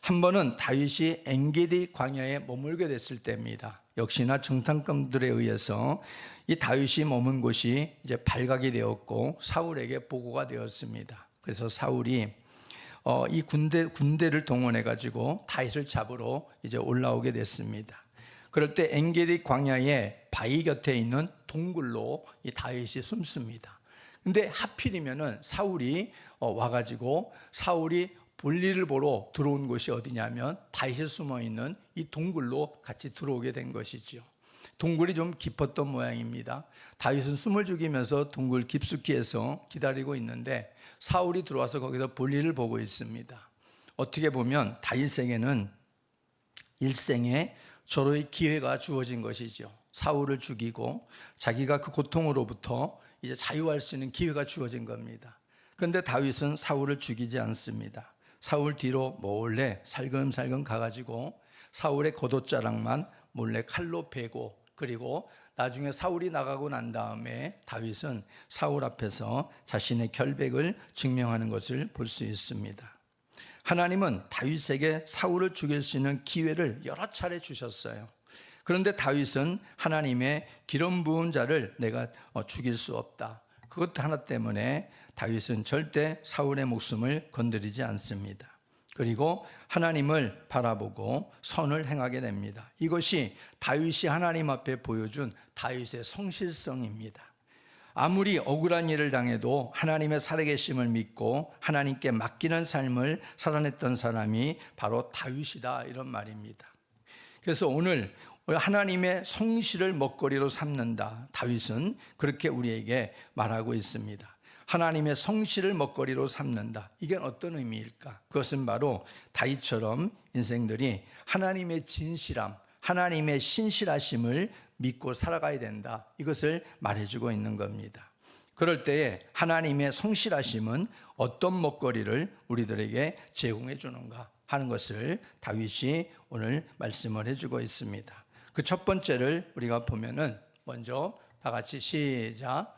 한 번은 다윗이 엔게디 광야에 머물게 됐을 때입니다. 역시나 정탐꾼들에 의해서 이 다윗이 머문 곳이 이제 발각이 되었고 사울에게 보고가 되었습니다. 그래서 사울이 이 군대를 동원해 가지고 다윗을 잡으러 이제 올라오게 됐습니다. 그럴 때 엔게디 광야의 바위 곁에 있는 동굴로 이 다윗이 숨습니다. 근데 하필이면은 사울이 와가지고 사울이 볼일을 보러 들어온 곳이 어디냐면 다윗이 숨어 있는 이 동굴로 같이 들어오게 된 것이죠. 동굴이 좀 깊었던 모양입니다. 다윗은 숨을 죽이면서 동굴 깊숙이에서 기다리고 있는데 사울이 들어와서 거기서 볼일을 보고 있습니다. 어떻게 보면 다윗에게는 일생에 절호의 기회가 주어진 것이죠. 사울을 죽이고 자기가 그 고통으로부터 이제 자유할 수 있는 기회가 주어진 겁니다. 그런데 다윗은 사울을 죽이지 않습니다. 사울 뒤로 몰래 살금살금 가가지고 사울의 겉옷자락만 몰래 칼로 베고, 그리고 나중에 사울이 나가고 난 다음에 다윗은 사울 앞에서 자신의 결백을 증명하는 것을 볼 수 있습니다. 하나님은 다윗에게 사울을 죽일 수 있는 기회를 여러 차례 주셨어요. 그런데 다윗은 하나님의 기름 부은 자를 내가 죽일 수 없다, 그것 하나 때문에 다윗은 절대 사울의 목숨을 건드리지 않습니다. 그리고 하나님을 바라보고 선을 행하게 됩니다. 이것이 다윗이 하나님 앞에 보여준 다윗의 성실성입니다. 아무리 억울한 일을 당해도 하나님의 살아계심을 믿고 하나님께 맡기는 삶을 살아냈던 사람이 바로 다윗이다, 이런 말입니다. 그래서 오늘 하나님의 성실을 먹거리로 삼는다, 다윗은 그렇게 우리에게 말하고 있습니다. 하나님의 성실을 먹거리로 삼는다. 이게 어떤 의미일까? 그것은 바로 다윗처럼 인생들이 하나님의 진실함, 하나님의 신실하심을 믿고 살아가야 된다, 이것을 말해주고 있는 겁니다. 그럴 때에 하나님의 성실하심은 어떤 먹거리를 우리들에게 제공해 주는가 하는 것을 다윗이 오늘 말씀을 해주고 있습니다. 그 첫 번째를 우리가 보면은, 먼저 다 같이 시작.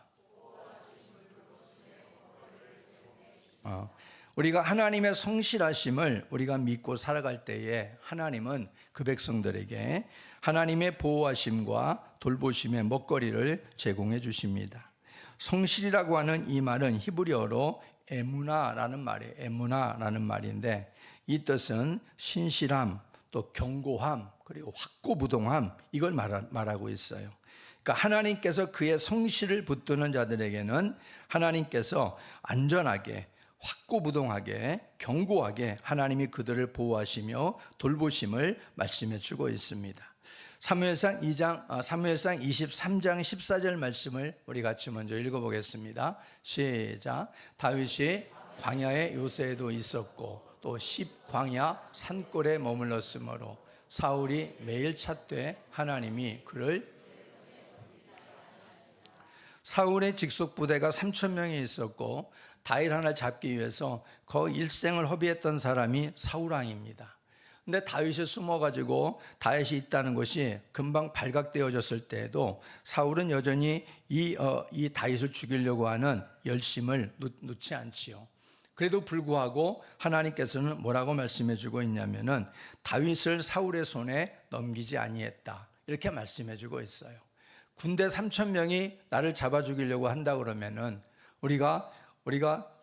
우리가 하나님의 성실하심을 우리가 믿고 살아갈 때에 하나님은 그 백성들에게 하나님의 보호하심과 돌보심의 먹거리를 제공해 주십니다. 성실이라고 하는 이 말은 히브리어로 에무나라는 말이에요. 에무나라는 말인데 이 뜻은 신실함, 또 견고함, 그리고 확고부동함, 이걸 말하고 있어요. 그러니까 하나님께서 그의 성실을 붙드는 자들에게는 하나님께서 안전하게, 확고부동하게, 견고하게 하나님이 그들을 보호하시며 돌보심을 말씀해 주고 있습니다. 사무엘상 23장 14절 말씀을 우리 같이 먼저 읽어보겠습니다. 시작. 다윗이 광야의 요새에도 있었고 또 십광야 산골에 머물렀으므로 사울이 매일 찾되 하나님이 그를, 사울의 직속 부대가 3,000명이 있었고 다윗 하나를 잡기 위해서 거의 일생을 허비했던 사람이 사울왕입니다. 근데 다윗이 숨어가지고 다윗이 있다는 것이 금방 발각되어졌을 때에도 사울은 여전히 이 다윗을 죽이려고 하는 열심을 놓지 않지요. 그래도 불구하고 하나님께서는 뭐라고 말씀해 주고 있냐면은 다윗을 사울의 손에 넘기지 아니했다, 이렇게 말씀해 주고 있어요. 군대 3,000명이 나를 잡아 죽이려고 한다 그러면은 우리가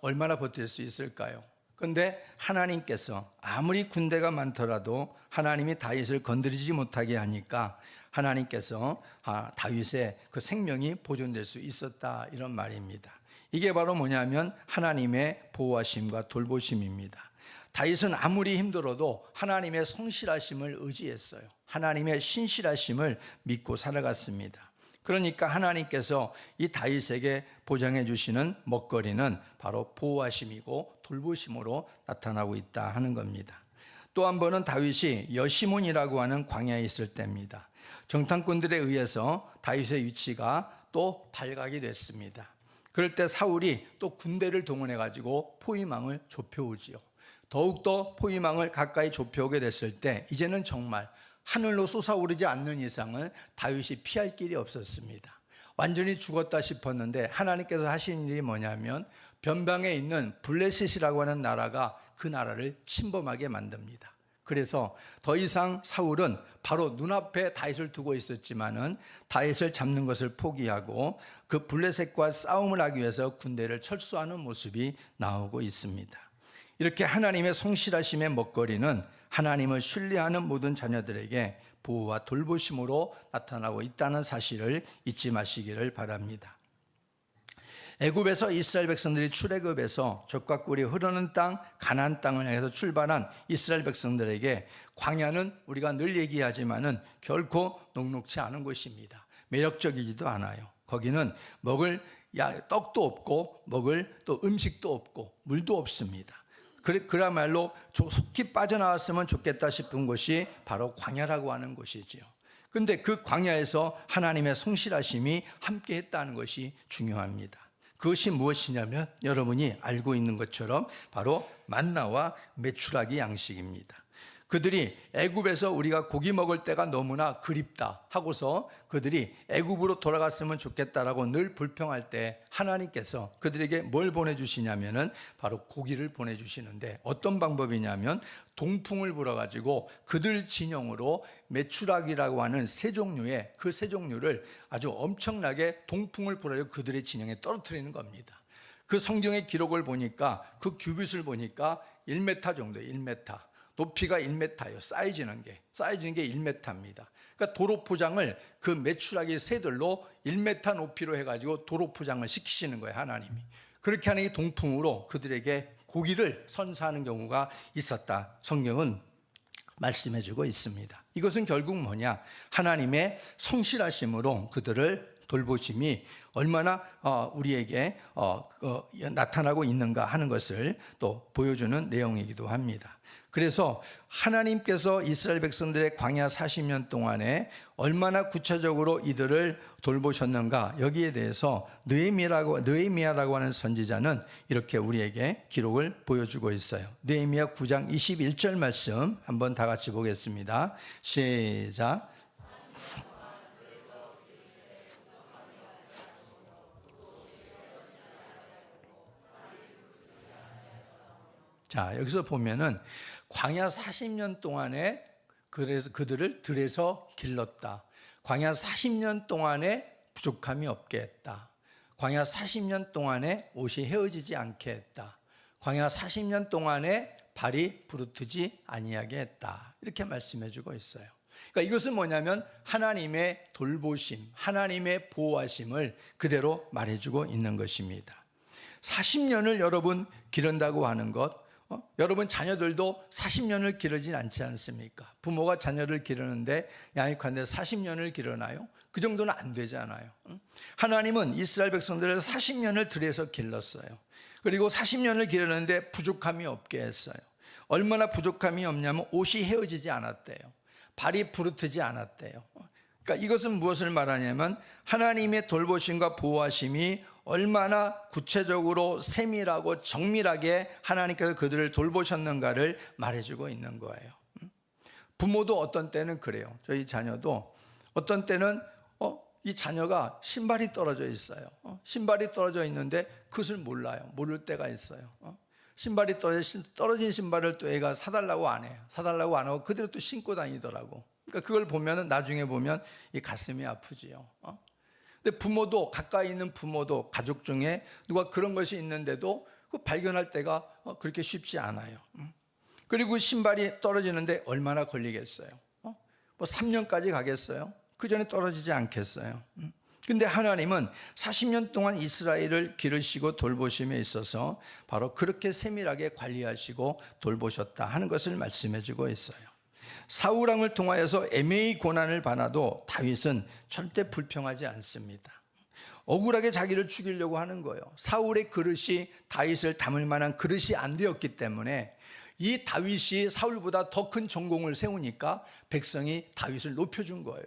얼마나 버틸 수 있을까요? 그런데 하나님께서 아무리 군대가 많더라도 하나님이 다윗을 건드리지 못하게 하니까 하나님께서 다윗의 그 생명이 보존될 수 있었다, 이런 말입니다. 이게 바로 뭐냐면 하나님의 보호하심과 돌보심입니다. 다윗은 아무리 힘들어도 하나님의 성실하심을 의지했어요. 하나님의 신실하심을 믿고 살아갔습니다. 그러니까 하나님께서 이 다윗에게 보장해 주시는 먹거리는 바로 보호하심이고 돌보심으로 나타나고 있다 하는 겁니다. 또 한 번은 다윗이 여시몬이라고 하는 광야에 있을 때입니다. 정탐꾼들에 의해서 다윗의 위치가 또 발각이 됐습니다. 그럴 때 사울이 또 군대를 동원해 가지고 포위망을 좁혀오지요. 더욱더 포위망을 가까이 좁혀오게 됐을 때 이제는 정말 하늘로 솟아오르지 않는 이상은 다윗이 피할 길이 없었습니다. 완전히 죽었다 싶었는데 하나님께서 하신 일이 뭐냐면 변방에 있는 블레셋이라고 하는 나라가 그 나라를 침범하게 만듭니다. 그래서 더 이상 사울은 바로 눈앞에 다윗을 두고 있었지만은 다윗을 잡는 것을 포기하고 그 블레셋과 싸움을 하기 위해서 군대를 철수하는 모습이 나오고 있습니다. 이렇게 하나님의 성실하심의 먹거리는 하나님을 신뢰하는 모든 자녀들에게 보호와 돌보심으로 나타나고 있다는 사실을 잊지 마시기를 바랍니다. 애굽에서 이스라엘 백성들이 출애굽해서 젖과 꿀이 흐르는 땅 가나안 땅을 향해서 출발한 이스라엘 백성들에게 광야는 우리가 늘 얘기하지만은 결코 녹록지 않은 곳입니다. 매력적이지도 않아요. 거기는 먹을 떡도 없고 먹을 또 음식도 없고 물도 없습니다. 그야말로 속히 빠져나왔으면 좋겠다 싶은 곳이 바로 광야라고 하는 곳이지요. 근데 그 광야에서 하나님의 성실하심이 함께 했다는 것이 중요합니다. 그것이 무엇이냐면 여러분이 알고 있는 것처럼 바로 만나와 메추라기 양식입니다. 그들이 애굽에서 우리가 고기 먹을 때가 너무나 그립다 하고서 그들이 애굽으로 돌아갔으면 좋겠다라고 늘 불평할 때 하나님께서 그들에게 뭘 보내주시냐면은 바로 고기를 보내주시는데 어떤 방법이냐면 동풍을 불어가지고 그들 진영으로 메추라기라고 하는 세 종류의 그 세 종류를 아주 엄청나게 동풍을 불어서 그들의 진영에 떨어뜨리는 겁니다. 그 성경의 기록을 보니까 그 규빗을 보니까 1m 정도예요. 1m. 높이가 1m예요. 쌓여지는 게 1m입니다. 그러니까 도로 포장을 그 메추라기 새들로 1m 높이로 해가지고 도로 포장을 시키시는 거예요. 하나님이. 그렇게 하는 이 동풍으로 그들에게 고기를 선사하는 경우가 있었다. 성경은 말씀해주고 있습니다. 이것은 결국 뭐냐? 하나님의 성실하심으로 그들을 돌보심이 얼마나 우리에게 나타나고 있는가 하는 것을 또 보여주는 내용이기도 합니다. 그래서 하나님께서 이스라엘 백성들의 광야 40년 동안에 얼마나 구체적으로 이들을 돌보셨는가, 여기에 대해서 느헤미야라고 하는 선지자는 이렇게 우리에게 기록을 보여주고 있어요. 느헤미야 9장 21절 말씀 한번 다 같이 보겠습니다. 시작. 자, 여기서 보면은 광야 40년 동안에 그래서 그들을 들에서 길렀다. 광야 40년 동안에 부족함이 없게 했다. 광야 40년 동안에 옷이 헤어지지 않게 했다. 광야 40년 동안에 발이 부르트지 아니하게 했다. 이렇게 말씀해 주고 있어요. 그러니까 이것은 뭐냐면 하나님의 돌보심, 하나님의 보호하심을 그대로 말해주고 있는 것입니다. 40년을 여러분 기른다고 하는 것, 여러분 자녀들도 40년을 기르진 않지 않습니까? 부모가 자녀를 기르는데 양육하는데 40년을 기르나요? 그 정도는 안 되잖아요. 하나님은 이스라엘 백성들을 40년을 들여서 길렀어요. 그리고 40년을 기르는데 부족함이 없게 했어요. 얼마나 부족함이 없냐면 옷이 헤어지지 않았대요. 발이 부르트지 않았대요. 그러니까 이것은 무엇을 말하냐면 하나님의 돌보심과 보호하심이 얼마나 구체적으로 세밀하고 정밀하게 하나님께서 그들을 돌보셨는가를 말해주고 있는 거예요. 부모도 어떤 때는 그래요. 저희 자녀도 어떤 때는 이 자녀가 신발이 떨어져 있어요. 신발이 떨어져 있는데 그것을 몰라요. 모를 때가 있어요. 신발이 떨어진 신발을 또 애가 사달라고 안 해요. 사달라고 안 하고 그대로 또 신고 다니더라고. 그러니까 그걸 보면은 나중에 보면 이 가슴이 아프지요. 근데 부모도, 가까이 있는 부모도, 가족 중에 누가 그런 것이 있는데도 그 발견할 때가 그렇게 쉽지 않아요. 그리고 신발이 떨어지는데 얼마나 걸리겠어요? 뭐 3년까지 가겠어요? 그 전에 떨어지지 않겠어요? 근데 하나님은 40년 동안 이스라엘을 기르시고 돌보심에 있어서 바로 그렇게 세밀하게 관리하시고 돌보셨다 하는 것을 말씀해 주고 있어요. 사울 왕을 통하여서 애매히 고난을 받아도 다윗은 절대 불평하지 않습니다. 억울하게 자기를 죽이려고 하는 거예요. 사울의 그릇이 다윗을 담을 만한 그릇이 안 되었기 때문에 이 다윗이 사울보다 더 큰 전공을 세우니까 백성이 다윗을 높여준 거예요.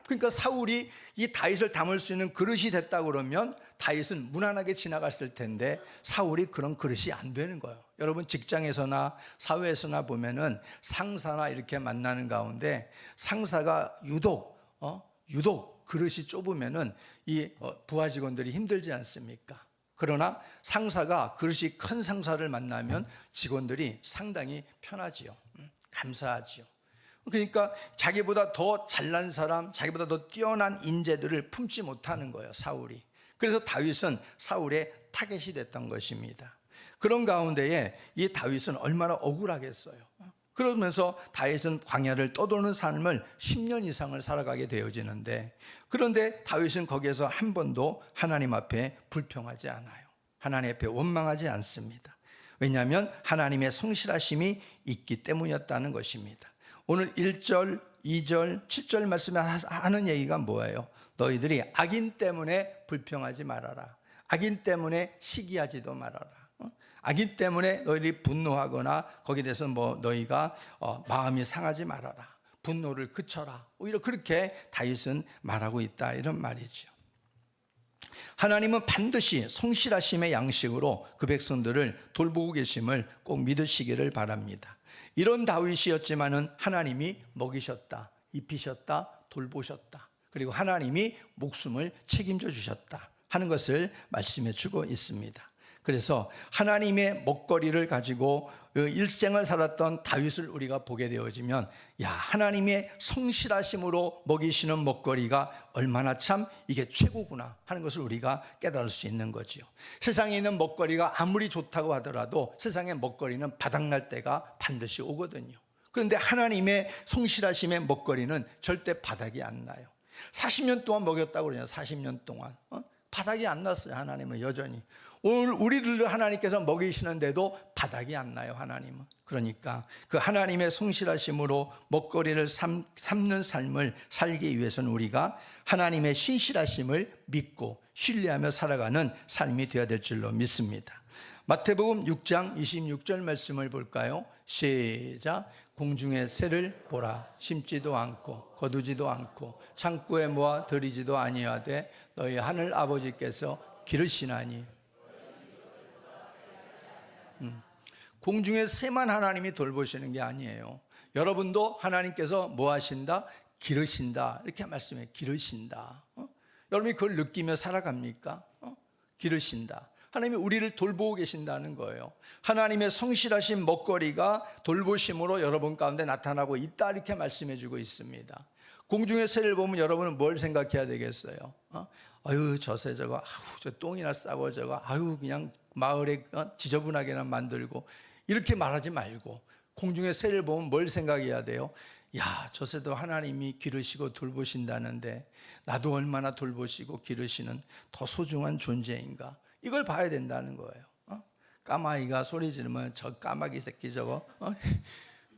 그러니까 사울이 이 다윗을 담을 수 있는 그릇이 됐다 그러면 다윗은 무난하게 지나갔을 텐데 사울이 그런 그릇이 안 되는 거예요. 여러분 직장에서나 사회에서나 보면은 상사나 이렇게 만나는 가운데 상사가 유독 그릇이 좁으면은 이 부하 직원들이 힘들지 않습니까? 그러나 상사가 그릇이 큰 상사를 만나면 직원들이 상당히 편하지요. 감사하지요. 그러니까 자기보다 더 잘난 사람, 자기보다 더 뛰어난 인재들을 품지 못하는 거예요, 사울이. 그래서 다윗은 사울의 타겟이 됐던 것입니다. 그런 가운데에 이 다윗은 얼마나 억울하겠어요. 그러면서 다윗은 광야를 떠도는 삶을 10년 이상을 살아가게 되어지는데, 그런데 다윗은 거기에서 한 번도 하나님 앞에 불평하지 않아요. 하나님 앞에 원망하지 않습니다. 왜냐하면 하나님의 성실하심이 있기 때문이었다는 것입니다. 오늘 1절, 2절, 7절 말씀에 하는 얘기가 뭐예요? 너희들이 악인 때문에 불평하지 말아라. 악인 때문에 시기하지도 말아라. 악인 때문에 너희들이 분노하거나 거기에 대해서 너희가 마음이 상하지 말아라. 분노를 그쳐라. 오히려 그렇게 다윗은 말하고 있다, 이런 말이죠. 하나님은 반드시 성실하심의 양식으로 그 백성들을 돌보고 계심을 꼭 믿으시기를 바랍니다. 이런 다윗이었지만은 하나님이 먹이셨다, 입히셨다, 돌보셨다. 그리고 하나님이 목숨을 책임져 주셨다 하는 것을 말씀해 주고 있습니다. 그래서 하나님의 먹거리를 가지고 일생을 살았던 다윗을 우리가 보게 되어지면, 야, 하나님의 성실하심으로 먹이시는 먹거리가 얼마나 참 이게 최고구나 하는 것을 우리가 깨달을 수 있는 거지요. 세상에 있는 먹거리가 아무리 좋다고 하더라도 세상의 먹거리는 바닥날 때가 반드시 오거든요. 그런데 하나님의 성실하심의 먹거리는 절대 바닥이 안 나요. 40년 동안 먹였다고 그러냐, 40년 동안 바닥이 안 났어요. 하나님은 여전히. 오늘 우리들을 하나님께서 먹이시는데도 바닥이 안 나요, 하나님은. 그러니까 그 하나님의 성실하심으로 먹거리를 삼는 삶을 살기 위해서는 우리가 하나님의 신실하심을 믿고 신뢰하며 살아가는 삶이 되어야 될 줄로 믿습니다. 마태복음 6장 26절 말씀을 볼까요? 시작. 공중의 새를 보라. 심지도 않고 거두지도 않고 창고에 모아 들이지도 아니하되 너희 하늘 아버지께서 기르시나니. 공중의 새만 하나님이 돌보시는 게 아니에요. 여러분도 하나님께서 뭐 하신다? 기르신다. 이렇게 말씀해. 기르신다. 여러분이 그걸 느끼며 살아갑니까? 기르신다. 하나님이 우리를 돌보고 계신다는 거예요. 하나님의 성실하신 먹거리가 돌보심으로 여러분 가운데 나타나고 있다, 이렇게 말씀해 주고 있습니다. 공중의 새를 보면 여러분은 뭘 생각해야 되겠어요? 아유, 저 새 저거, 아유, 저 똥이나 싸고 저거, 아유, 그냥 마을에 지저분하게나 만들고, 이렇게 말하지 말고 공중의 새를 보면 뭘 생각해야 돼요? 야, 저 새도 하나님이 기르시고 돌보신다는데 나도 얼마나 돌보시고 기르시는 더 소중한 존재인가, 이걸 봐야 된다는 거예요. 까마귀가 소리 지르면 저 까마귀 새끼 저거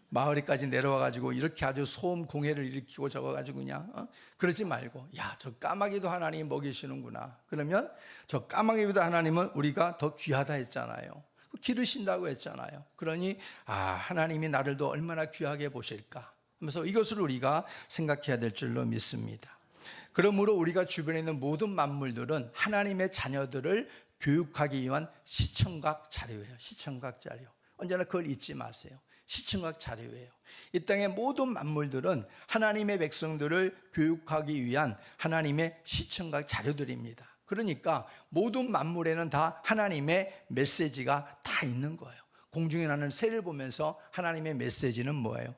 마을에까지 내려와가지고 이렇게 아주 소음 공해를 일으키고 저거 가지고 그냥 그러지 말고, 야, 저 까마귀도 하나님이 먹이시는구나. 그러면 저 까마귀보다 하나님은 우리가 더 귀하다 했잖아요. 기르신다고 했잖아요. 그러니 하나님이 나를 더 얼마나 귀하게 보실까 하면서 이것을 우리가 생각해야 될 줄로 믿습니다. 그러므로 우리가 주변에 있는 모든 만물들은 하나님의 자녀들을 교육하기 위한 시청각 자료예요. 시청각 자료. 언제나 그걸 잊지 마세요. 시청각 자료예요. 이 땅의 모든 만물들은 하나님의 백성들을 교육하기 위한 하나님의 시청각 자료들입니다. 그러니까 모든 만물에는 다 하나님의 메시지가 다 있는 거예요. 공중에 나는 새를 보면서 하나님의 메시지는 뭐예요?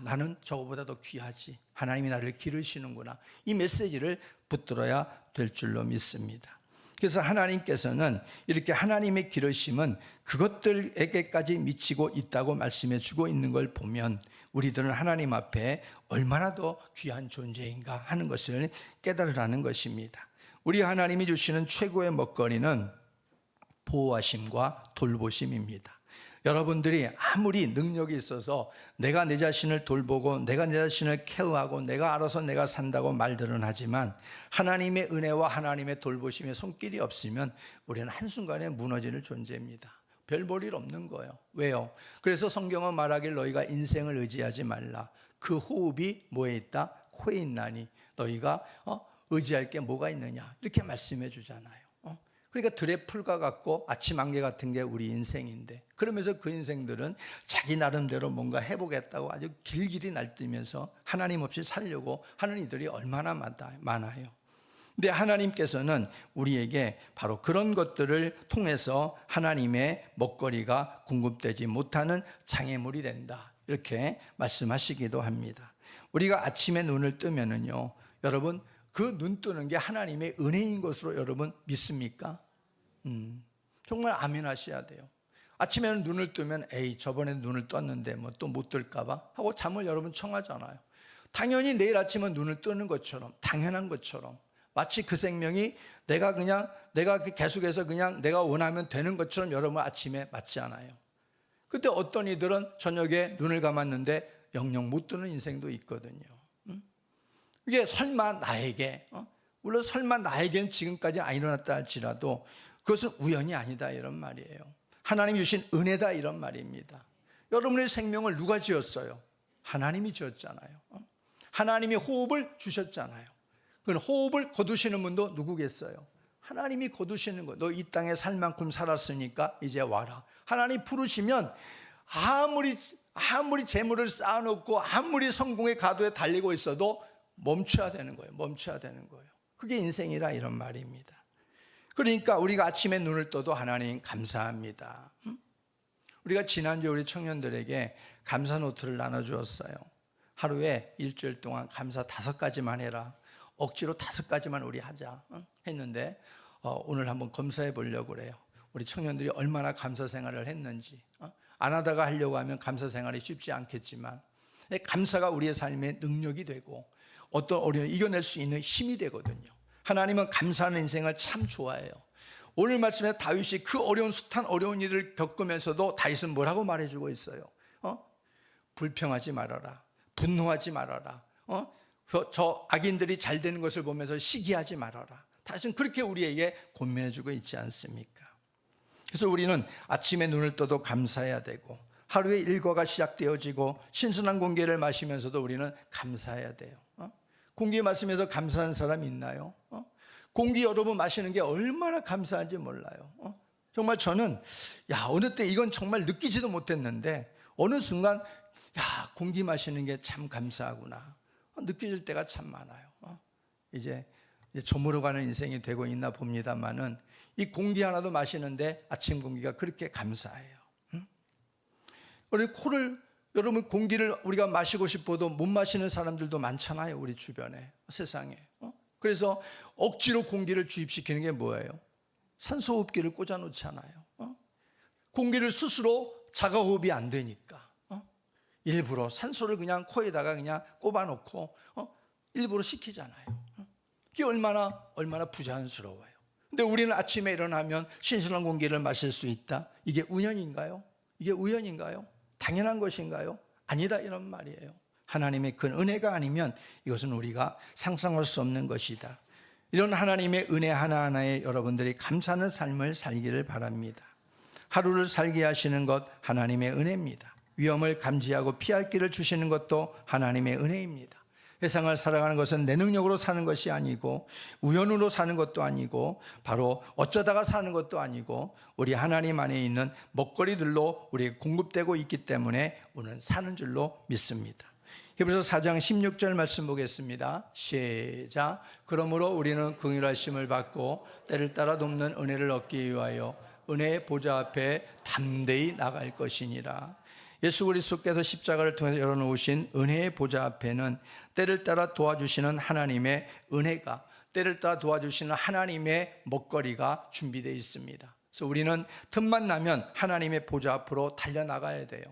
나는 저거보다 더 귀하지. 하나님이 나를 기르시는구나. 이 메시지를 붙들어야 될 줄로 믿습니다. 그래서 하나님께서는 이렇게 하나님의 기르심은 그것들에게까지 미치고 있다고 말씀해 주고 있는 걸 보면 우리들은 하나님 앞에 얼마나 더 귀한 존재인가 하는 것을 깨달으라는 것입니다. 우리 하나님이 주시는 최고의 먹거리는 보호하심과 돌보심입니다. 여러분들이 아무리 능력이 있어서 내가 내 자신을 돌보고 내가 내 자신을 케어하고 내가 알아서 내가 산다고 말들은 하지만 하나님의 은혜와 하나님의 돌보심의 손길이 없으면 우리는 한순간에 무너지는 존재입니다. 별 볼 일 없는 거예요. 왜요? 그래서 성경은 말하길 너희가 인생을 의지하지 말라. 그 호흡이 뭐에 있다? 코에 있나니 너희가 의지할 게 뭐가 있느냐, 이렇게 말씀해 주잖아요. 그러니까 들의 풀과 같고 아침 안개 같은 게 우리 인생인데, 그러면서 그 인생들은 자기 나름대로 뭔가 해보겠다고 아주 길길이 날뛰면서 하나님 없이 살려고 하는 이들이 얼마나 많아요. 근데 하나님께서는 우리에게 바로 그런 것들을 통해서 하나님의 먹거리가 공급되지 못하는 장애물이 된다, 이렇게 말씀하시기도 합니다. 우리가 아침에 눈을 뜨면은요, 여러분 그 눈 뜨는 게 하나님의 은혜인 것으로 여러분 믿습니까? 정말 아멘 하셔야 돼요. 아침에는 눈을 뜨면 에이 저번에 눈을 떴는데 뭐 또 못 뜰까 봐 하고 잠을 여러분 청하잖아요. 당연히 내일 아침은 눈을 뜨는 것처럼, 당연한 것처럼, 마치 그 생명이 내가 계속해서 그냥 내가 원하면 되는 것처럼 여러분 아침에 맞지 않아요. 그때 어떤 이들은 저녁에 눈을 감았는데 영영 못 뜨는 인생도 있거든요. 이게 설마 나에게, 물론 설마 나에게는 지금까지 안 일어났다 할지라도 그것은 우연이 아니다 이런 말이에요. 하나님이 주신 은혜다 이런 말입니다. 여러분의 생명을 누가 지었어요? 하나님이 지었잖아요. 하나님이 호흡을 주셨잖아요. 그 호흡을 거두시는 분도 누구겠어요? 하나님이 거두시는 거. 너 이 땅에 살 만큼 살았으니까 이제 와라. 하나님 부르시면 아무리 재물을 쌓아놓고 아무리 성공의 가도에 달리고 있어도 멈춰야 되는 거예요. 멈춰야 되는 거예요. 그게 인생이라 이런 말입니다. 그러니까 우리가 아침에 눈을 떠도 하나님 감사합니다. 우리가 지난주에 우리 청년들에게 감사 노트를 나눠주었어요. 하루에 일주일 동안 감사 5가지만 해라. 억지로 5가지만 우리 하자 했는데 오늘 한번 검사해 보려고 그래요. 우리 청년들이 얼마나 감사 생활을 했는지. 안 하다가 하려고 하면 감사 생활이 쉽지 않겠지만 감사가 우리의 삶의 능력이 되고 어떤 어려움을 이겨낼 수 있는 힘이 되거든요. 하나님은 감사하는 인생을 참 좋아해요. 오늘 말씀에 다윗이 그 숱한 어려운 일을 겪으면서도 다윗은 뭐라고 말해주고 있어요? 불평하지 말아라. 분노하지 말아라. 저 악인들이 잘 되는 것을 보면서 시기하지 말아라. 다윗은 그렇게 우리에게 권면해주고 있지 않습니까? 그래서 우리는 아침에 눈을 떠도 감사해야 되고 하루의 일과가 시작되어지고 신선한 공기를 마시면서도 우리는 감사해야 돼요. 공기 마시면서 감사하는 사람 있나요? 공기 여러분 마시는 게 얼마나 감사한지 몰라요. 정말 저는 어느 때 이건 정말 느끼지도 못했는데 어느 순간 공기 마시는 게 참 감사하구나 느껴질 때가 참 많아요. 이제 저물어가는 인생이 되고 있나 봅니다만은 이 공기 하나도 마시는데 아침 공기가 그렇게 감사해요. 우리 여러분 공기를 우리가 마시고 싶어도 못 마시는 사람들도 많잖아요. 우리 주변에 세상에. 그래서 억지로 공기를 주입시키는 게 뭐예요? 산소호흡기를 꽂아놓잖아요. 공기를 스스로 자가호흡이 안 되니까 일부러 산소를 그냥 코에다가 그냥 꼽아놓고 일부러 시키잖아요. 그게 얼마나 부자연스러워요. 근데 우리는 아침에 일어나면 신선한 공기를 마실 수 있다. 이게 우연인가요? 이게 우연인가요? 당연한 것인가요? 아니다 이런 말이에요. 하나님의 큰 은혜가 아니면 이것은 우리가 상상할 수 없는 것이다. 이런 하나님의 은혜 하나하나에 여러분들이 감사하는 삶을 살기를 바랍니다. 하루를 살게 하시는 것 하나님의 은혜입니다. 위험을 감지하고 피할 길을 주시는 것도 하나님의 은혜입니다. 세상을 살아가는 것은 내 능력으로 사는 것이 아니고 우연으로 사는 것도 아니고 바로 어쩌다가 사는 것도 아니고 우리 하나님 안에 있는 먹거리들로 우리에게 공급되고 있기 때문에 우리는 사는 줄로 믿습니다. 히브리서 4장 16절 말씀 보겠습니다. 시작. 그러므로 우리는 긍휼하심을 받고 때를 따라 돕는 은혜를 얻기 위하여 은혜의 보좌 앞에 담대히 나갈 것이니라. 예수 그리스도께서 십자가를 통해서 열어놓으신 은혜의 보좌 앞에는 때를 따라 도와주시는 하나님의 은혜가, 때를 따라 도와주시는 하나님의 먹거리가 준비되어 있습니다. 그래서 우리는 틈만 나면 하나님의 보좌 앞으로 달려나가야 돼요.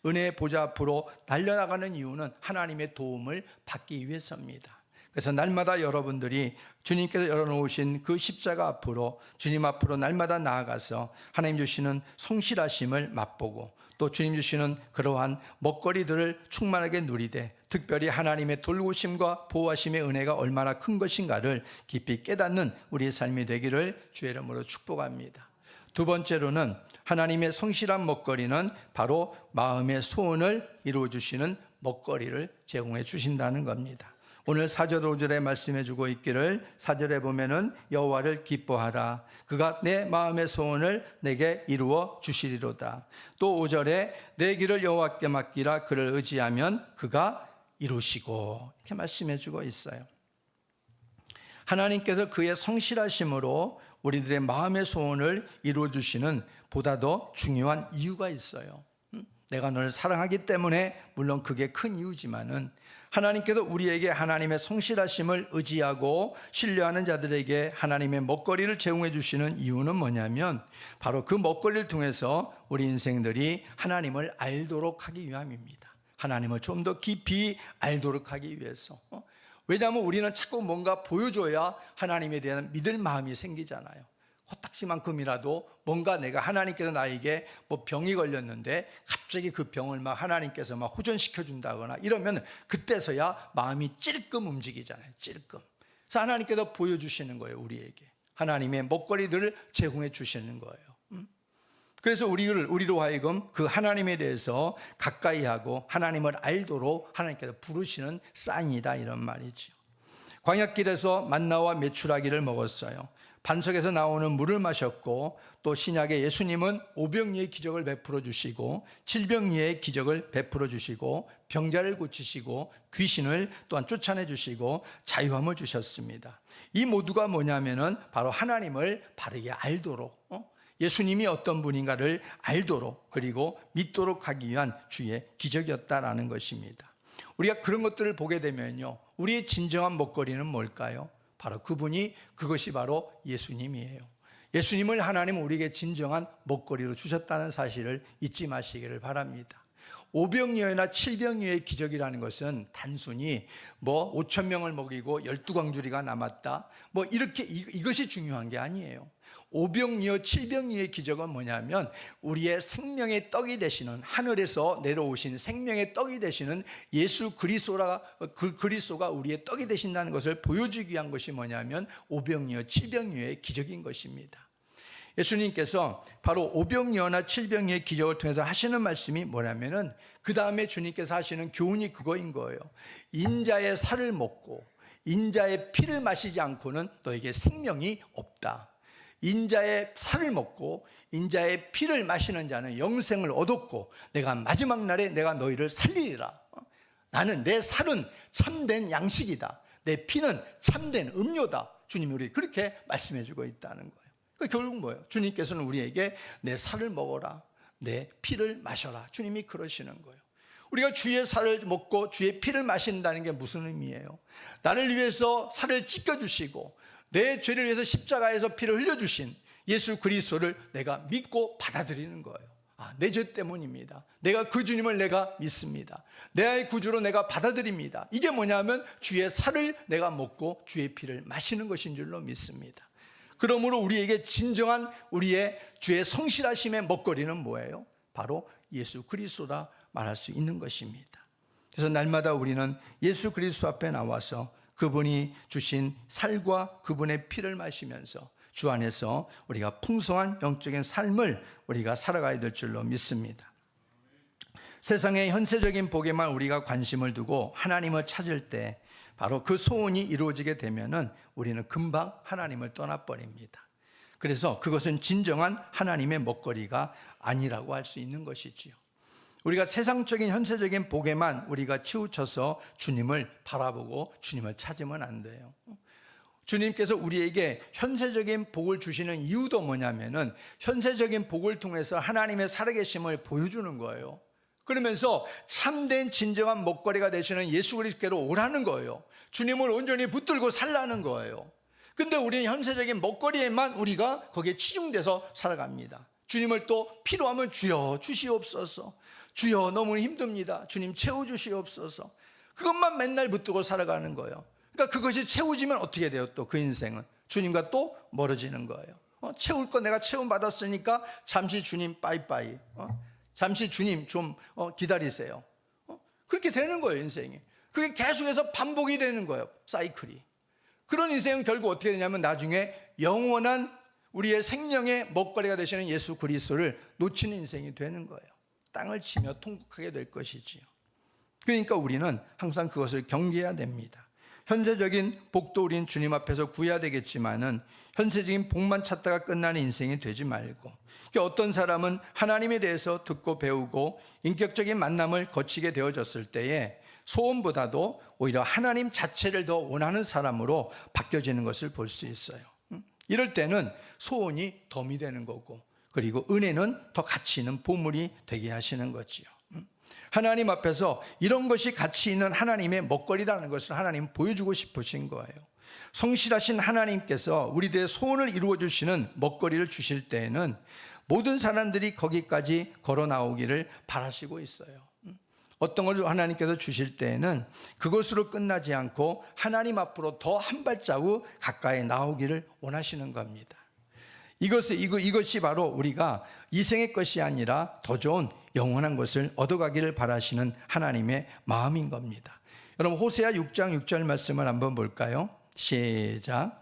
은혜의 보좌 앞으로 달려나가는 이유는 하나님의 도움을 받기 위해서입니다. 그래서 날마다 여러분들이 주님께서 열어놓으신 그 십자가 앞으로, 주님 앞으로 날마다 나아가서 하나님 주시는 성실하심을 맛보고 또 주님 주시는 그러한 먹거리들을 충만하게 누리되 특별히 하나님의 돌보심과 보호하심의 은혜가 얼마나 큰 것인가를 깊이 깨닫는 우리의 삶이 되기를 주의 이름으로 축복합니다. 두 번째로는 하나님의 성실한 먹거리는 바로 마음의 소원을 이루어주시는 먹거리를 제공해 주신다는 겁니다. 오늘 4절 5절에 말씀해 주고 있기를 4절에 보면은 여호와를 기뻐하라 그가 내 마음의 소원을 내게 이루어 주시리로다. 또 5절에 내 길을 여호와께 맡기라 그를 의지하면 그가 이루시고 이렇게 말씀해 주고 있어요. 하나님께서 그의 성실하심으로 우리들의 마음의 소원을 이루어 주시는 보다 더 중요한 이유가 있어요. 내가 너를 사랑하기 때문에, 물론 그게 큰 이유지만은 하나님께서 우리에게 하나님의 성실하심을 의지하고 신뢰하는 자들에게 하나님의 먹거리를 제공해 주시는 이유는 뭐냐면, 바로 그 먹거리를 통해서 우리 인생들이 하나님을 알도록 하기 위함입니다. 하나님을 좀 더 깊이 알도록 하기 위해서. 왜냐하면 우리는 자꾸 뭔가 보여줘야 하나님에 대한 믿을 마음이 생기잖아요. 코딱지만큼이라도 뭔가 내가, 하나님께서 나에게 뭐 병이 걸렸는데 갑자기 그 병을 막 하나님께서 막 호전시켜 준다거나 이러면 그때서야 마음이 찔끔 움직이잖아요. 찔끔. 그래서 하나님께서 보여주시는 거예요. 우리에게 하나님의 먹거리들을 제공해 주시는 거예요. 그래서 우리로 하여금 그 하나님에 대해서 가까이 하고 하나님을 알도록 하나님께서 부르시는 사인이다, 이런 말이죠. 광야길에서 만나와 메추라기를 먹었어요. 반석에서 나오는 물을 마셨고, 또 신약의 예수님은 오병이의 기적을 베풀어 주시고 질병이의 기적을 베풀어 주시고 병자를 고치시고 귀신을 또한 쫓아내 주시고 자유함을 주셨습니다. 이 모두가 뭐냐면은 바로 하나님을 바르게 알도록, 예수님이 어떤 분인가를 알도록, 그리고 믿도록 하기 위한 주의 기적이었다라는 것입니다. 우리가 그런 것들을 보게 되면요, 우리의 진정한 먹거리는 뭘까요? 바로 그것이 바로 예수님이에요. 예수님을 하나님은 우리에게 진정한 먹거리로 주셨다는 사실을 잊지 마시기를 바랍니다. 오병이어나 칠병이어의 기적이라는 것은 단순히 5천 명을 먹이고 12광주리가 남았다, 이것이 중요한 게 아니에요. 오병이어 칠병이어의 기적은 뭐냐면, 우리의 생명의 떡이 되시는, 하늘에서 내려오신 생명의 떡이 되시는 예수 그리스도가 우리의 떡이 되신다는 것을 보여주기 위한 것이 뭐냐면 오병이어 칠병이어의 기적인 것입니다. 예수님께서 바로 오병이어나 칠병이어의 기적을 통해서 하시는 말씀이 뭐냐면은, 그 다음에 주님께서 하시는 교훈이 그거인 거예요. 인자의 살을 먹고 인자의 피를 마시지 않고는 너에게 생명이 없다. 인자의 살을 먹고 인자의 피를 마시는 자는 영생을 얻었고 내가 마지막 날에 내가 너희를 살리리라. 나는, 내 살은 참된 양식이다, 내 피는 참된 음료다. 주님이 우리 그렇게 말씀해 주고 있다는 거예요. 결국 뭐예요? 주님께서는 우리에게 내 살을 먹어라, 내 피를 마셔라, 주님이 그러시는 거예요. 우리가 주의 살을 먹고 주의 피를 마신다는 게 무슨 의미예요? 나를 위해서 살을 찢겨주시고 내 죄를 위해서 십자가에서 피를 흘려주신 예수 그리스도를 내가 믿고 받아들이는 거예요. 내 죄 때문입니다. 내가 그 주님을 내가 믿습니다. 내 구주로 내가 받아들입니다. 이게 뭐냐면 주의 살을 내가 먹고 주의 피를 마시는 것인 줄로 믿습니다. 그러므로 우리에게 진정한 우리의 주의 성실하심의 먹거리는 뭐예요? 바로 예수 그리스도라 말할 수 있는 것입니다. 그래서 날마다 우리는 예수 그리스도 앞에 나와서 그분이 주신 살과 그분의 피를 마시면서 주 안에서 우리가 풍성한 영적인 삶을 우리가 살아가야 될 줄로 믿습니다. 세상의 현세적인 복에만 우리가 관심을 두고 하나님을 찾을 때 바로 그 소원이 이루어지게 되면은 우리는 금방 하나님을 떠나버립니다. 그래서 그것은 진정한 하나님의 먹거리가 아니라고 할 수 있는 것이지요. 우리가 세상적인 현세적인 복에만 우리가 치우쳐서 주님을 바라보고 주님을 찾으면 안 돼요. 주님께서 우리에게 현세적인 복을 주시는 이유도 뭐냐면은 현세적인 복을 통해서 하나님의 살아계심을 보여주는 거예요. 그러면서 참된 진정한 먹거리가 되시는 예수 그리스도께로 오라는 거예요. 주님을 온전히 붙들고 살라는 거예요. 근데 우리는 현세적인 먹거리에만 우리가 거기에 치중돼서 살아갑니다. 주님을 또 필요하면 주여 주시옵소서, 주여 너무 힘듭니다, 주님 채워주시옵소서, 그것만 맨날 붙들고 살아가는 거예요. 그러니까 그것이 채워지면 어떻게 돼요? 또 그 인생은 주님과 또 멀어지는 거예요. 채울 거 내가 채움 받았으니까 잠시 주님 빠이빠이, 잠시 주님 좀 기다리세요. 그렇게 되는 거예요, 인생이. 그게 계속해서 반복이 되는 거예요, 사이클이. 그런 인생은 결국 어떻게 되냐면 나중에 영원한 우리의 생명의 먹거리가 되시는 예수 그리스도를 놓치는 인생이 되는 거예요. 땅을 치며 통곡하게 될 것이지요. 그러니까 우리는 항상 그것을 경계해야 됩니다. 현세적인 복도 우리는 주님 앞에서 구해야 되겠지만은 현세적인 복만 찾다가 끝나는 인생이 되지 말고, 어떤 사람은 하나님에 대해서 듣고 배우고 인격적인 만남을 거치게 되어졌을 때에 소원보다도 오히려 하나님 자체를 더 원하는 사람으로 바뀌어지는 것을 볼 수 있어요. 이럴 때는 소원이 덤이 되는 거고, 그리고 은혜는 더 가치 있는 보물이 되게 하시는 거지요. 하나님 앞에서 이런 것이 가치 있는 하나님의 먹거리라는 것을 하나님 보여주고 싶으신 거예요. 성실하신 하나님께서 우리들의 소원을 이루어 주시는 먹거리를 주실 때에는 모든 사람들이 거기까지 걸어 나오기를 바라시고 있어요. 어떤 걸 하나님께서 주실 때에는 그것으로 끝나지 않고 하나님 앞으로 더 한 발자국 가까이 나오기를 원하시는 겁니다. 이것이 바로 우리가 이생의 것이 아니라 더 좋은 영원한 것을 얻어가기를 바라시는 하나님의 마음인 겁니다. 여러분 호세아 6장 6절 말씀을 한번 볼까요? 시작.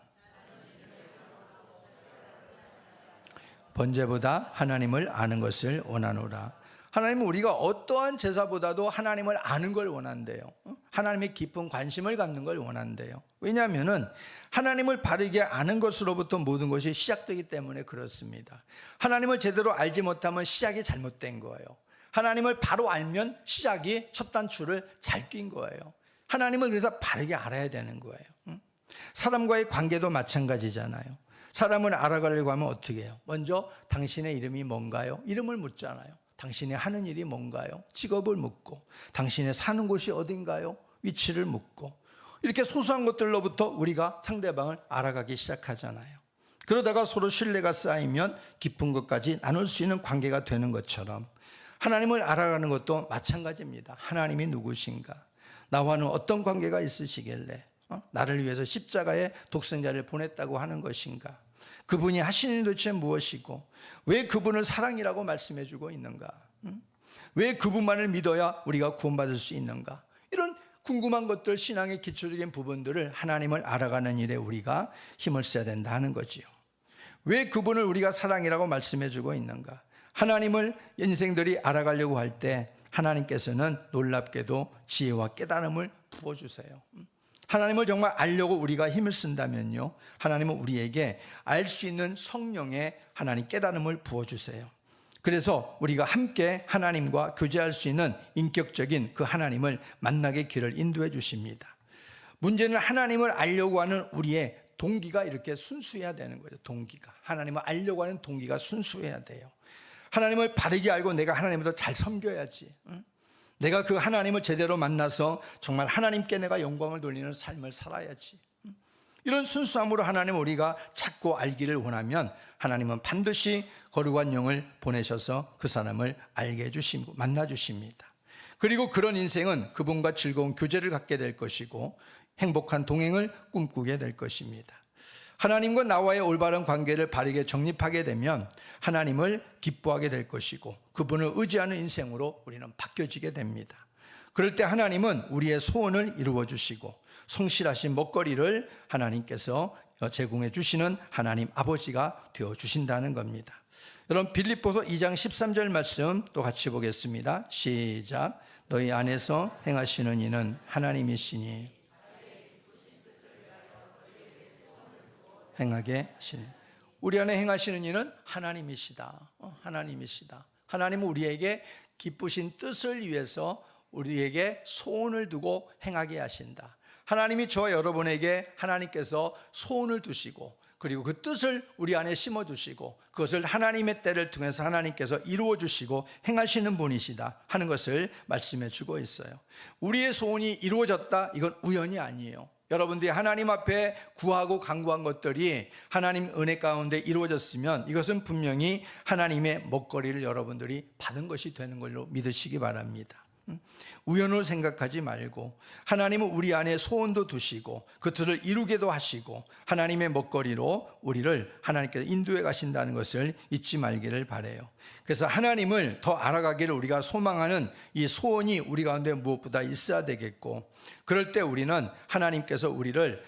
번제보다 하나님을 아는 것을 원하노라. 하나님은 우리가 어떠한 제사보다도 하나님을 아는 걸 원한대요. 하나님의 깊은 관심을 갖는 걸 원한대요. 왜냐하면은 하나님을 바르게 아는 것으로부터 모든 것이 시작되기 때문에 그렇습니다. 하나님을 제대로 알지 못하면 시작이 잘못된 거예요. 하나님을 바로 알면 시작이 첫 단추를 잘 낀 거예요. 하나님을 그래서 바르게 알아야 되는 거예요. 사람과의 관계도 마찬가지잖아요. 사람을 알아가려고 하면 어떻게 해요? 먼저 당신의 이름이 뭔가요? 이름을 묻잖아요. 당신이 하는 일이 뭔가요? 직업을 묻고, 당신의 사는 곳이 어딘가요? 위치를 묻고, 이렇게 소소한 것들로부터 우리가 상대방을 알아가기 시작하잖아요. 그러다가 서로 신뢰가 쌓이면 깊은 것까지 나눌 수 있는 관계가 되는 것처럼 하나님을 알아가는 것도 마찬가지입니다. 하나님이 누구신가? 나와는 어떤 관계가 있으시길래 나를 위해서 십자가에 독생자를 보냈다고 하는 것인가? 그분이 하시는 일 도대체 무엇이고 왜 그분을 사랑이라고 말씀해주고 있는가? 왜 그분만을 믿어야 우리가 구원받을 수 있는가? 이런 궁금한 것들, 신앙의 기초적인 부분들을 하나님을 알아가는 일에 우리가 힘을 써야 된다 하는 거지요. 왜 그분을 우리가 사랑이라고 말씀해주고 있는가? 하나님을 인생들이 알아가려고 할 때 하나님께서는 놀랍게도 지혜와 깨달음을 부어주세요. 하나님을 정말 알려고 우리가 힘을 쓴다면요, 하나님은 우리에게 알 수 있는 성령의 하나님 깨달음을 부어주세요. 그래서 우리가 함께 하나님과 교제할 수 있는 인격적인 그 하나님을 만나게 길을 인도해 주십니다. 문제는 하나님을 알려고 하는 우리의 동기가 이렇게 순수해야 되는 거예요. 동기가, 하나님을 알려고 하는 동기가 순수해야 돼요. 하나님을 바르게 알고 내가 하나님을 더 잘 섬겨야지. 내가 그 하나님을 제대로 만나서 정말 하나님께 내가 영광을 돌리는 삶을 살아야지. 이런 순수함으로 하나님을 우리가 찾고 알기를 원하면 하나님은 반드시 거룩한 영을 보내셔서 그 사람을 알게 해주시고 만나 주십니다. 그리고 그런 인생은 그분과 즐거운 교제를 갖게 될 것이고 행복한 동행을 꿈꾸게 될 것입니다. 하나님과 나와의 올바른 관계를 바르게 정립하게 되면 하나님을 기뻐하게 될 것이고 그분을 의지하는 인생으로 우리는 바뀌어지게 됩니다. 그럴 때 하나님은 우리의 소원을 이루어 주시고 성실하신 먹거리를 하나님께서 제공해 주시는 하나님 아버지가 되어 주신다는 겁니다. 여러분 빌립보서 2장 13절 말씀 또 같이 보겠습니다. 시작. 너희 안에서 행하시는 이는 하나님이시니 행하게 하시는, 우리 안에 행하시는 이는 하나님이시다. 하나님이시다. 하나님은 우리에게 기쁘신 뜻을 위해서 우리에게 소원을 두고 행하게 하신다. 하나님이 저와 여러분에게 하나님께서 소원을 두시고 그리고 그 뜻을 우리 안에 심어두시고 그것을 하나님의 때를 통해서 하나님께서 이루어주시고 행하시는 분이시다 하는 것을 말씀해 주고 있어요. 우리의 소원이 이루어졌다, 이건 우연이 아니에요. 여러분들이 하나님 앞에 구하고 간구한 것들이 하나님 은혜 가운데 이루어졌으면 이것은 분명히 하나님의 먹거리를 여러분들이 받은 것이 되는 걸로 믿으시기 바랍니다. 우연으로 생각하지 말고 하나님은 우리 안에 소원도 두시고 그 뜻을 이루게도 하시고 하나님의 먹거리로 우리를 하나님께서 인도해 가신다는 것을 잊지 말기를 바라요. 그래서 하나님을 더 알아가기를 우리가 소망하는 이 소원이 우리 가운데 무엇보다 있어야 되겠고, 그럴 때 우리는 하나님께서 우리를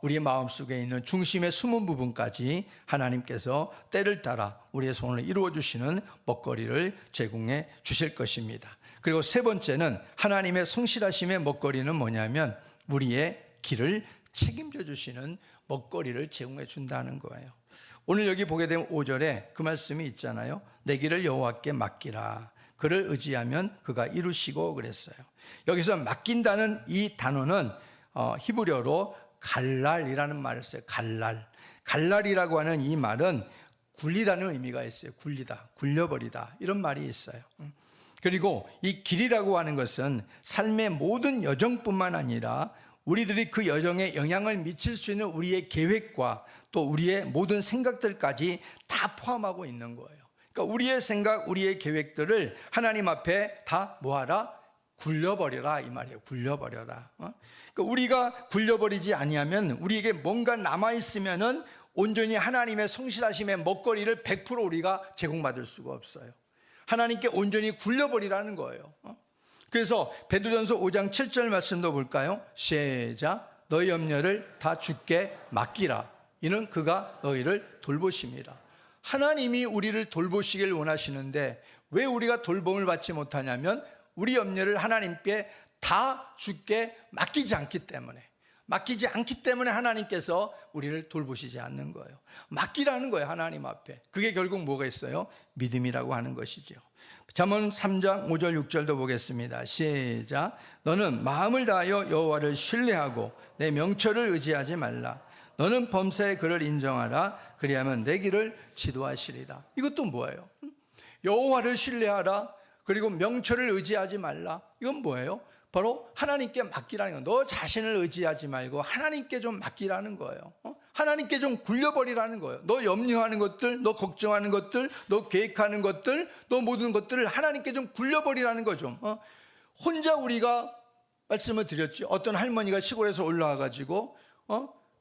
우리의 마음속에 있는 중심의 숨은 부분까지 하나님께서 때를 따라 우리의 소원을 이루어 주시는 먹거리를 제공해 주실 것입니다. 그리고 세 번째는 하나님의 성실하심의 먹거리는 뭐냐면 우리의 길을 책임져 주시는 먹거리를 제공해 준다는 거예요. 오늘 여기 보게 되면 5절에 그 말씀이 있잖아요. 내 길을 여호와께 맡기라. 그를 의지하면 그가 이루시고 그랬어요. 여기서 맡긴다는 이 단어는 히브리어로 갈랄이라는 말을 써요. 갈랄이라고 하는 이 말은 굴리다는 의미가 있어요. 굴리다, 굴려버리다 이런 말이 있어요. 그리고 이 길이라고 하는 것은 삶의 모든 여정뿐만 아니라 우리들이 그 여정에 영향을 미칠 수 있는 우리의 계획과 또 우리의 모든 생각들까지 다 포함하고 있는 거예요. 그러니까 우리의 생각, 우리의 계획들을 하나님 앞에 다 뭐하라? 굴려버려라, 이 말이에요. 굴려버려라. 그러니까 우리가 굴려버리지 아니하면 우리에게 뭔가 남아있으면은 온전히 하나님의 성실하심의 먹거리를 100% 우리가 제공받을 수가 없어요. 하나님께 온전히 굴려버리라는 거예요. 그래서 베드로전서 5장 7절 말씀도 볼까요? 시작. 너희 염려를 다 주께 맡기라. 이는 그가 너희를 돌보심이라. 하나님이 우리를 돌보시길 원하시는데 왜 우리가 돌봄을 받지 못하냐면 우리 염려를 하나님께 다 주께 맡기지 않기 때문에 하나님께서 우리를 돌보시지 않는 거예요. 맡기라는 거예요. 하나님 앞에. 그게 결국 뭐가 있어요? 믿음이라고 하는 것이죠. 잠언 3장 5절 6절도 보겠습니다. 시작. 너는 마음을 다하여 여호와를 신뢰하고 내 명철을 의지하지 말라. 너는 범사의 그를 인정하라. 그리하면 내 길을 지도하시리라. 이것도 뭐예요? 여호와를 신뢰하라. 그리고 명철을 의지하지 말라. 이건 뭐예요? 바로 하나님께 맡기라는 거예요. 너 자신을 의지하지 말고 하나님께 좀 맡기라는 거예요. 하나님께 좀 굴려버리라는 거예요. 너 염려하는 것들, 너 걱정하는 것들, 너 계획하는 것들, 너 모든 것들을 하나님께 좀 굴려버리라는 거죠. 혼자 우리가 말씀을 드렸죠. 어떤 할머니가 시골에서 올라와가지고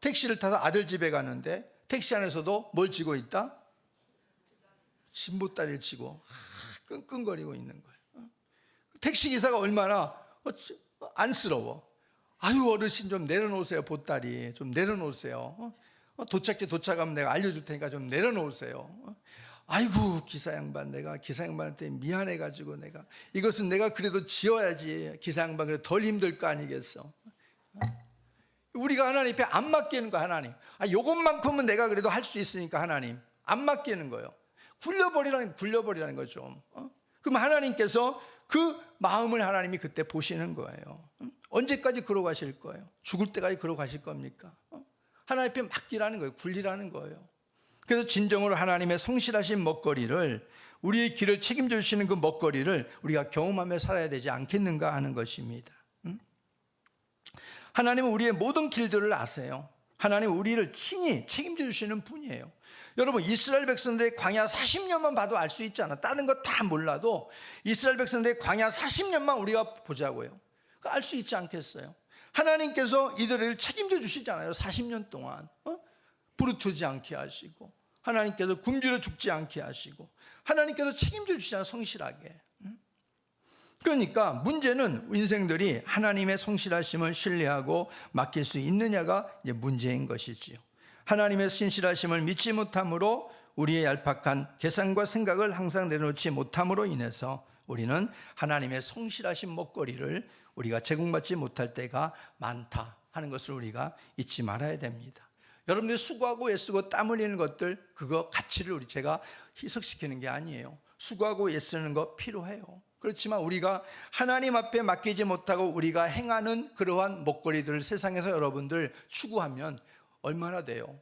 택시를 타서 아들 집에 가는데 택시 안에서도 뭘 쥐고 있다? 신보다리를 쥐고 끙끙거리고 있는 거예요. 택시기사가 얼마나 안쓰러워. 아유, 어르신 좀 내려놓으세요. 보따리 좀 내려놓으세요. 도착하면 내가 알려줄 테니까 좀 내려놓으세요. 아이고, 기사 양반, 내가 기사 양반한테 미안해가지고 이것은 내가 그래도 지어야지. 기사 양반 그래도 덜 힘들 거 아니겠어. 우리가 하나님 앞에 안 맡기는 거야. 하나님, 요것만큼은 내가 그래도 할 수 있으니까 하나님 안 맡기는 거예요. 굴려버리라는 거죠. 그럼 하나님께서 그 마음을 하나님이 그때 보시는 거예요. 언제까지 그러고 가실 거예요? 죽을 때까지 그러고 가실 겁니까? 하나님 앞에 맡기라는 거예요. 굴리라는 거예요. 그래서 진정으로 하나님의 성실하신 먹거리를, 우리의 길을 책임져 주시는 그 먹거리를 우리가 경험하며 살아야 되지 않겠는가 하는 것입니다. 하나님은 우리의 모든 길들을 아세요. 하나님은 우리를 친히 책임져 주시는 분이에요. 여러분, 이스라엘 백성들의 광야 40년만 봐도 알 수 있잖아. 다른 거 다 몰라도 이스라엘 백성들의 광야 40년만 우리가 보자고요. 알 수 있지 않겠어요? 하나님께서 이들을 책임져 주시잖아요. 40년 동안 부르트지 않게 하시고, 하나님께서 굶주려 죽지 않게 하시고, 하나님께서 책임져 주시잖아요. 성실하게. 그러니까 문제는 인생들이 하나님의 성실하심을 신뢰하고 맡길 수 있느냐가 이제 문제인 것이지요. 하나님의 신실하심을 믿지 못함으로 우리의 얄팍한 계산과 생각을 항상 내려놓지 못함으로 인해서 우리는 하나님의 성실하신 먹거리를 우리가 제공받지 못할 때가 많다 하는 것을 우리가 잊지 말아야 됩니다. 여러분들이 수고하고 애쓰고 땀 흘리는 것들, 그거 가치를 제가 희석시키는 게 아니에요. 수고하고 애쓰는 거 필요해요. 그렇지만 우리가 하나님 앞에 맡기지 못하고 우리가 행하는 그러한 먹거리들을 세상에서 여러분들 추구하면 얼마나 돼요?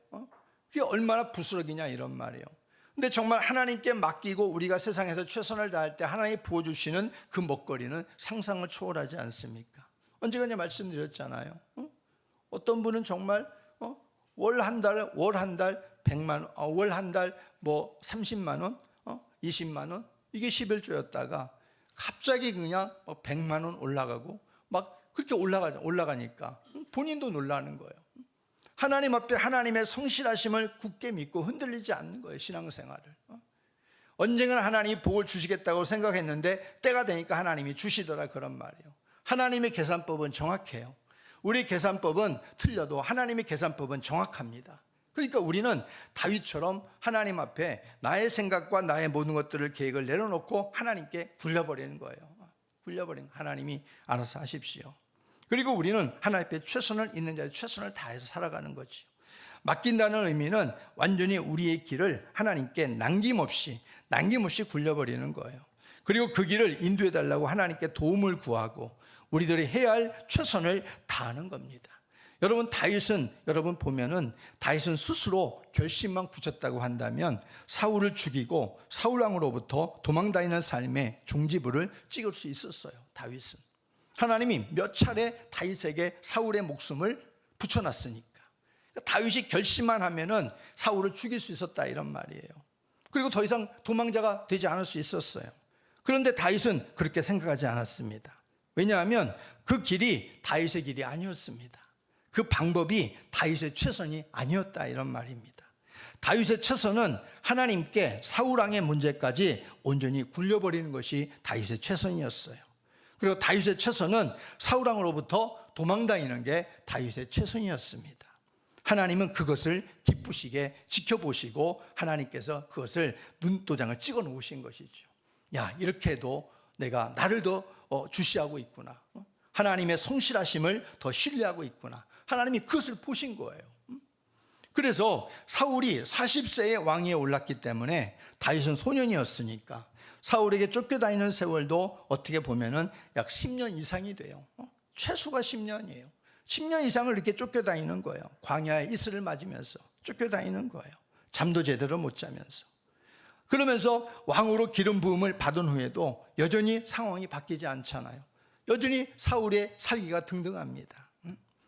그게 얼마나 부스러기냐 이런 말이에요. 근데 정말 하나님께 맡기고 우리가 세상에서 최선을 다할 때 하나님이 부어주시는 그 먹거리는 상상을 초월하지 않습니까? 언제가 말씀드렸잖아요. 어떤 분은 정말 월 한 달 100만 원, 월 한 달 뭐 30만 원, 20만 원, 이게 11조였다가 갑자기 그냥 100만 원 올라가고 막 그렇게 올라가니까 본인도 놀라는 거예요. 하나님 앞에 하나님의 성실하심을 굳게 믿고 흔들리지 않는 거예요. 신앙생활을. 언젠가는 하나님이 복을 주시겠다고 생각했는데 때가 되니까 하나님이 주시더라, 그런 말이에요. 하나님의 계산법은 정확해요. 우리 계산법은 틀려도 하나님의 계산법은 정확합니다. 그러니까 우리는 다윗처럼 하나님 앞에 나의 생각과 나의 모든 것들을 계획을 내려놓고 하나님께 굴려버리는 거예요. 굴려버리는, 하나님이 알아서 하십시오. 그리고 우리는 하나님 앞에 최선을 있는 자리 최선을 다해서 살아가는 거죠. 맡긴다는 의미는 완전히 우리의 길을 하나님께 남김없이 굴려버리는 거예요. 그리고 그 길을 인도해 달라고 하나님께 도움을 구하고 우리들이 해야 할 최선을 다하는 겁니다. 여러분 다윗은 여러분 보면은 다윗은 스스로 결심만 굳혔다고 한다면 사울을 죽이고 사울 왕으로부터 도망다니는 삶의 종지부를 찍을 수 있었어요. 다윗은 하나님이 몇 차례 다윗에게 사울의 목숨을 붙여놨으니까 다윗이 결심만 하면은 사울을 죽일 수 있었다 이런 말이에요. 그리고 더 이상 도망자가 되지 않을 수 있었어요. 그런데 다윗은 그렇게 생각하지 않았습니다. 왜냐하면 그 길이 다윗의 길이 아니었습니다. 그 방법이 다윗의 최선이 아니었다 이런 말입니다. 다윗의 최선은 하나님께 사울 왕의 문제까지 온전히 굴려버리는 것이 다윗의 최선이었어요. 그리고 다윗의 최선은 사울 왕으로부터 도망다니는 게 다윗의 최선이었습니다. 하나님은 그것을 기쁘시게 지켜보시고 하나님께서 그것을 눈도장을 찍어 놓으신 것이죠. 야, 이렇게 해도 내가 나를 더 주시하고 있구나. 하나님의 성실하심을 더 신뢰하고 있구나. 하나님이 그것을 보신 거예요. 그래서 사울이 40세의 왕위에 올랐기 때문에 다윗은 소년이었으니까 사울에게 쫓겨다니는 세월도 어떻게 보면은 약 10년 이상이 돼요. 최소가 10년이에요. 10년 이상을 이렇게 쫓겨다니는 거예요. 광야의 이슬을 맞으면서 쫓겨다니는 거예요. 잠도 제대로 못 자면서. 그러면서 왕으로 기름 부음을 받은 후에도 여전히 상황이 바뀌지 않잖아요. 여전히 사울의 살기가 등등합니다.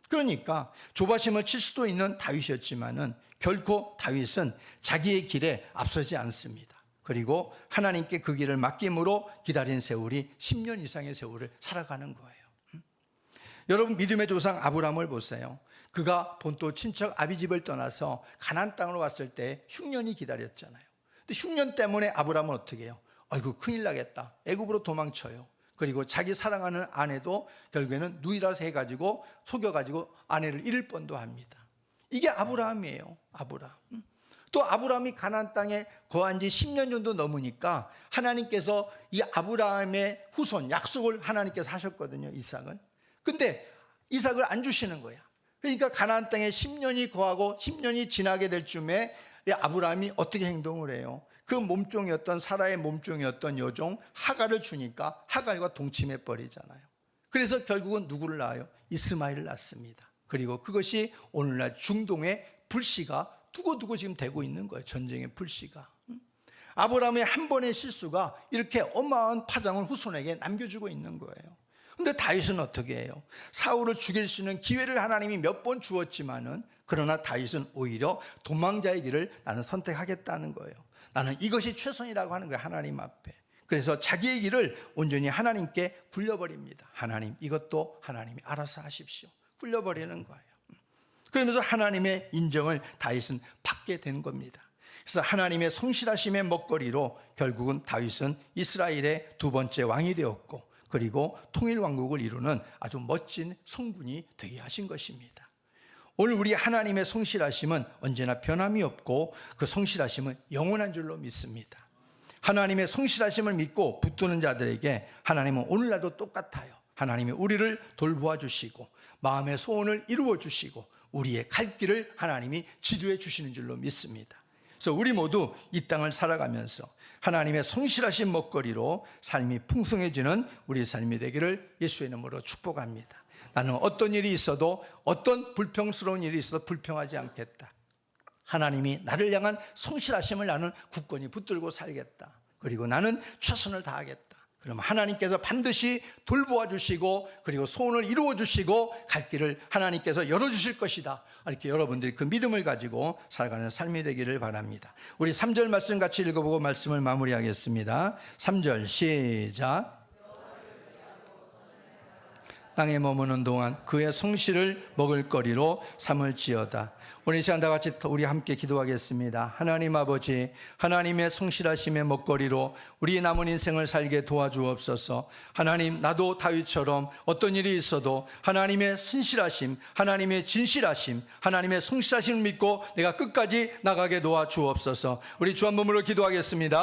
그러니까 조바심을 칠 수도 있는 다윗이었지만은 결코 다윗은 자기의 길에 앞서지 않습니다. 그리고 하나님께 그 길을 맡김으로 기다린 세월이 10년 이상의 세월을 살아가는 거예요. 여러분 믿음의 조상 아브라함을 보세요. 그가 본토 친척 아비집을 떠나서 가나안 땅으로 갔을 때 흉년이 기다렸잖아요. 근데 흉년 때문에 아브라함은 어떻게 해요? 아이고 큰일 나겠다. 애굽으로 도망쳐요. 그리고 자기 사랑하는 아내도 결국에는 누이라서 해가지고 속여가지고 아내를 잃을 뻔도 합니다. 이게 아브라함이에요. 아브라함. 또 아브라함이 가나안 땅에 거한 지 10년 정도 넘으니까 하나님께서 이 아브라함의 후손 약속을 하나님께서 하셨거든요. 이삭을. 근데 이삭을 안 주시는 거야. 그러니까 가나안 땅에 10년이 거하고 10년이 지나게 될 쯤에 아브라함이 어떻게 행동을 해요? 그 몸종이었던 사라의 몸종이었던 여종 하갈을 주니까 하갈과 동침해 버리잖아요. 그래서 결국은 누구를 낳아요? 이스마엘을 낳습니다. 그리고 그것이 오늘날 중동의 불씨가 두고두고 지금 되고 있는 거예요. 전쟁의 불씨가. 아브라함의 한 번의 실수가 이렇게 어마어마한 파장을 후손에게 남겨주고 있는 거예요. 근데 다윗은 어떻게 해요? 사울을 죽일 수 있는 기회를 하나님이 몇 번 주었지만은 그러나 다윗은 오히려 도망자의 길을 나는 선택하겠다는 거예요. 나는 이것이 최선이라고 하는 거예요. 하나님 앞에. 그래서 자기의 길을 온전히 하나님께 굴려버립니다. 하나님 이것도 하나님이 알아서 하십시오. 굴려버리는 거예요. 그러면서 하나님의 인정을 다윗은 받게 된 겁니다. 그래서 하나님의 성실하심의 먹거리로 결국은 다윗은 이스라엘의 두 번째 왕이 되었고 그리고 통일왕국을 이루는 아주 멋진 성군이 되게 하신 것입니다. 오늘 우리 하나님의 성실하심은 언제나 변함이 없고 그 성실하심은 영원한 줄로 믿습니다. 하나님의 성실하심을 믿고 붙드는 자들에게 하나님은 오늘날도 똑같아요. 하나님이 우리를 돌보아 주시고 마음의 소원을 이루어 주시고 우리의 갈 길을 하나님이 지도해 주시는 줄로 믿습니다. 그래서 우리 모두 이 땅을 살아가면서 하나님의 성실하신 먹거리로 삶이 풍성해지는 우리 삶이 되기를 예수의 이름으로 축복합니다. 나는 어떤 일이 있어도 어떤 불평스러운 일이 있어도 불평하지 않겠다. 하나님이 나를 향한 성실하심을 나는 굳건히 붙들고 살겠다. 그리고 나는 최선을 다하겠다. 그러면 하나님께서 반드시 돌보아 주시고 그리고 소원을 이루어 주시고 갈 길을 하나님께서 열어주실 것이다. 이렇게 여러분들이 그 믿음을 가지고 살아가는 삶이 되기를 바랍니다. 우리 3절 말씀 같이 읽어보고 말씀을 마무리하겠습니다. 3절 시작. 땅에 머무는 동안 그의 성실을 먹을 거리로 삼을지어다. 오늘 이 시간 다 같이 우리 함께 기도하겠습니다. 하나님 아버지, 하나님의 성실하심의 먹거리로 우리 남은 인생을 살게 도와주옵소서. 하나님, 나도 다윗처럼 어떤 일이 있어도 하나님의 신실하심, 하나님의 진실하심, 하나님의 성실하심을 믿고 내가 끝까지 나가게 도와주옵소서. 우리 주 한 몸으로 기도하겠습니다.